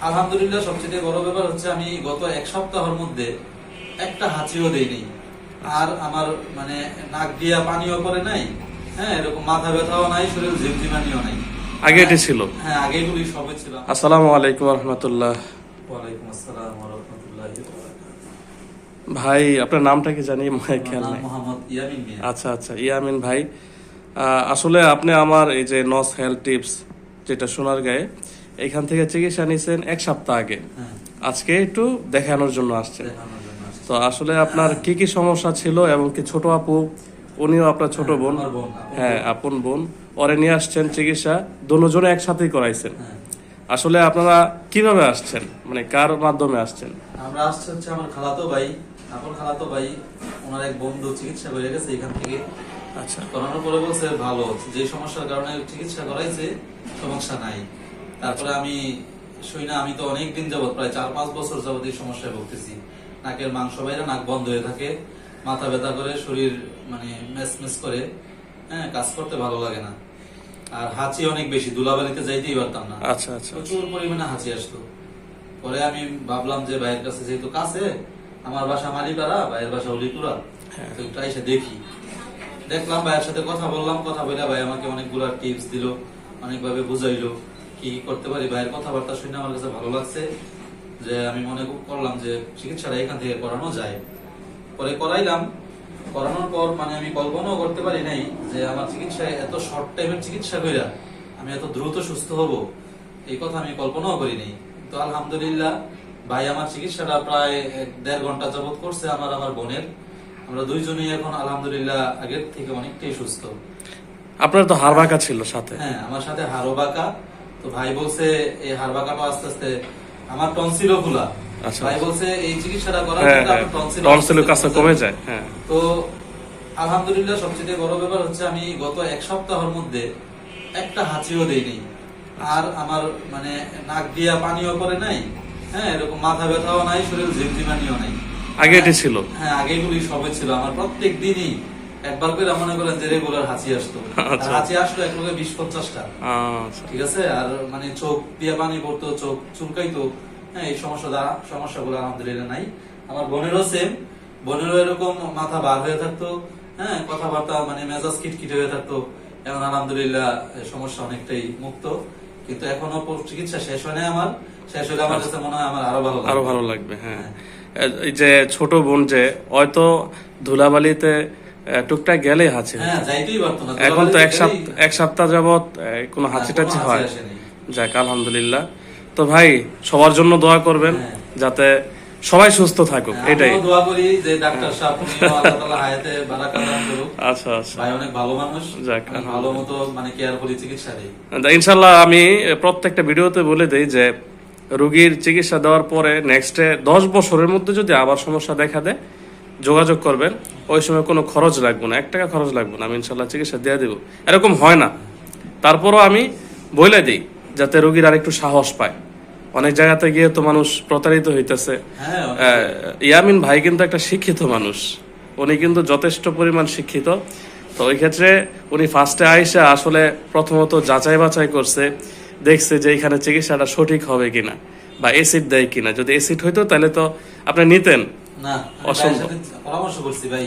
আলহামদুলিল্লাহ সবচেয়ে বড় ব্যাপার হচ্ছে আমি গত এক সপ্তাহের মধ্যে একটা হাঁচিও দেইনি। আর আমার মানে নাক দিয়া পানিও পড়ে নাই, হ্যাঁ এরকম মাথা ব্যথাও নাই, শরীর ঝিমঝিমানিও নাই। আগে এটি ছিল? হ্যাঁ আগে এগুলি সবই ছিল। আসসালামু আলাইকুম রহমতুল্লাহ। ওয়ালাইকুম আসসালাম ওয়া রাহমাতুল্লাহি ওয়া বারাকাতুহু। ভাই আপনার নামটা কি জানি খেয়াল নেই। মোহাম্মদ ইয়ামিন মিয়া। আচ্ছা আচ্ছা, ইয়ামিন ভাই, আসলে আপনি আমার এই যে নস হেলথ টিপস যেটা সোনারগাঁয়ে, এখান থেকে চিকিৎসা নিয়েছেন এক সপ্তাহ আগে। হ্যাঁ, আজকে একটু দেখানোর জন্য আসছেন। দেখানোর জন্য আসছি। তো আসলে আপনার কি কি সমস্যা ছিল এবং কি ছোট আপু, উনিও আপনার ছোট বোন, আমার বোন, হ্যাঁ আপন বোন, ওরে নিয়ে আসছেন চিকিৎসা, দুজনে একসাথেই করাইছেন। হ্যাঁ। আসলে আপনারা কিভাবে আসছেন, মানে কার মাধ্যমে আসছেন? আমরা আসছে হচ্ছে আমার খালাতো ভাই, আপন খালাতো ভাই, ওনার এক বন্ধু চিকিৎসা করে গেছে এখান থেকে। আচ্ছা, করানোর পরে বলছে ভালো, যে সমস্যার কারণে চিকিৎসা করাইছে সমস্যা নাই। তারপরে আমি শুই না, আমি তো অনেকদিন যাবত প্রায় 4-5 বছর যাবত এই সমস্যায় ভুগতেছি। নাকের মাংস বাইরে, নাক বন্ধ হয়ে থাকে, মাথা ব্যথা করে, শরীর মানে মেস করে, হ্যাঁ কাজ করতে ভালো লাগে না। আর হাঁচি অনেক বেশি, ধুলাবালিতে যাইতেই পারতাম না, আচ্ছা আচ্ছা। প্রচুর পরিমাণে হাঁচি আসতো। পরে আমি ভাবলাম যে ভাইয়ের কাছে যেহেতু কাছে, আমার বাসা মালিপাড়া, ভাইয়ের বাসা উলিপুরা, তো একটু এসে দেখি। দেখলাম, ভাইয়ের সাথে কথা বললাম, কথা বলে ভাই আমাকে অনেকগুলো টিপস দিল, অনেকভাবে বুঝাইলো কি কি করতে পারি। ভাইয়ের কথাবার্তা শুনে আমার কাছে ভালো লাগছে, যে আমি মনে করলাম যে চিকিৎসাটা এখান থেকে করানো যায়। পরে করাইলাম। করানোর পর মানে আমি কল্পনাও করতে পারি নাই যে আমার চিকিৎসা এত শর্ট টাইমের চিকিৎসা কইরা আমি এত দ্রুত সুস্থ হব, এই কথা আমি কল্পনাও করি নাই। তো আলহামদুলিল্লাহ ভাই আমার চিকিৎসাটা প্রায় 1.5 ঘন্টা যাবত করছে, আমার বোনের। আমরা দুইজনেই এখন আলহামদুলিল্লাহ আগের থেকে অনেকটাই সুস্থ। আপনার তো হাড় বাঁকা ছিল সাথে? হ্যাঁ, আমার সাথে হাড়ও বাঁকা। তো ভাই বলছে এই হাড় বাঁকাটা আস্তে আস্তে, আমার টনসিলও খোলা। আচ্ছা। ভাই বলছে এই চিকিৎসাটা করার হ্যাঁ পরে হ্যাঁ, আপনার টনসিলের কাছে কমে যায়। হ্যাঁ, তো আলহামদুলিল্লাহ সবচেয়ে বড় ব্যাপার হচ্ছে আমি গত এক সপ্তাহের মধ্যে একটা হাঁচিও দেইনি। আর আমার মানে নাক দিয়া পানিও পড়ে নাই, হ্যাঁ এরকম মাথা ব্যথাও নাই, শরীর ঝিমঝিমানিও নাই। আগে এটি ছিল? হ্যাঁ আগে এগুলি সবই ছিল। আমার প্রত্যেক দিনই একবার করে মনে করেন যে রেগুলার হাঁচি আসতো। আচ্ছা। হাঁচি আসলো এক লোকে 20-50টা, আচ্ছা ঠিক আছে। আর মানে চোখ দিয়ে পানি পড়তো, চোখ চুলকাইতো, হ্যাঁ এই সমস্যাগুলো আলহামদুলিল্লাহ নাই। আমার বোনেরও সেম, বোনেরও এরকম মাথা বার হয়ে থাকতো, হ্যাঁ কথাবার্তা মানে মেজাজ খিটখিটে হয়ে থাকতো। এখন আলহামদুলিল্লাহ সমস্যা অনেকটাই মুক্ত। কিন্তু এখনো চিকিৎসা শেষ হয় নাই আমার। শেষ হলে আমার কাছে মনে হয় আমার আরো ভালো লাগবে। হ্যাঁ, এই যে ছোট বোন যে হয়তো ধুলাবালিতে টুকটাক গেলেই হাঁচি, হ্যাঁ যাইতেই পারতো না। এখন তো এক সপ্তাহ যাবত কোনো হাঁচি টাচি কোনো হয়? হাঁচি আসেনি। যাক আলহামদুলিল্লাহ। তো ভাই সবার জন্য দোয়া করবেন, হ্যাঁ। যাতে সবাই সুস্থ থাকুক, এটাই। আমিও দোয়া করি যে ডাক্তার সাহেব আল্লাহ তাআলা হায়াতে বারাকা দান করুক। আচ্ছা আচ্ছা, ভাই অনেক ভালো মানুষ, যাক, অনেক ভালো মতো মানে কেয়ারফুলি চিকিৎসা দেয়। ইনশাল্লাহ আমি প্রত্যেকটা ভিডিওতে বলে দেই যে রোগীর চিকিৎসা দেওয়ার পরে নেক্সটে 10 বছরের মধ্যে যদি আবার সমস্যা দেখা দেয় যোগাযোগ করবেন। ওই সময় কোনো খরচ লাগবে না, 1 টাকা খরচ লাগবে না, আমি ইনশাল্লাহ চিকিৎসা দিয়ে দেবো। এরকম হয় না, তারপরও আমি বলে দিই যাতে রোগীর আর একটু সাহস পায়। অনেক জায়গাতে গিয়ে তো মানুষ প্রতারিত হইতেছে। হ্যাঁ ইয়ামিন ভাই কিন্তু একটা শিক্ষিত মানুষ, উনি কিন্তু যথেষ্ট পরিমাণ শিক্ষিত। তো ওই ক্ষেত্রে উনি ফার্স্টে আইসা আসলে প্রথমত যাচাই বাছাই করছে, দেখছে যে এখানে চিকিৎসাটা সঠিক হবে কিনা বা এসিড দেয় কিনা। যদি এসিড হইতো তাহলে তো আপনি নিতেন। না, আমি ভাইয়ের সাথে পরামর্শ করছি ভাই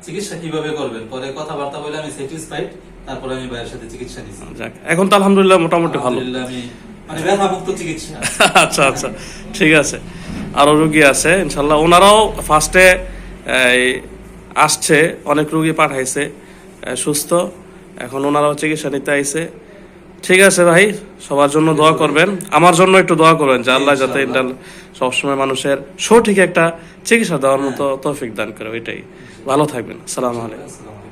চিকিৎসা কিভাবে করবেন, পরে কথাবার্তা বলে আমি স্যাটিসফাইড, তারপরে আমি ভাইয়ের সাথে চিকিৎসা নিছি। যাক, এখন তো আলহামদুলিল্লাহ মোটামুটি ভালো। আলহামদুলিল্লাহ আমি মানে ব্যথা মুক্ত চিকিৎসা। আচ্ছা আচ্ছা, ঠিক আছে। আরো রুগী আছে ইনশাল্লাহ, ওনারাও ফার্স্টে আসছে, অনেক রুগী পাঠাইছে সুস্থ, এখন ওনারাও চিকিৎসা নিতে আইছে। ঠিক আছে ভাই, সবার জন্য দোয়া করবেন, আমার জন্য একটু দোয়া করবেন যে আল্লাহ যাতে সবসময় মানুষের সঠিক একটা চিকিৎসা দেওয়ার মতো তৌফিক দান করে। ওইটাই, ভালো থাকবেন। আসসালামু আলাইকুম।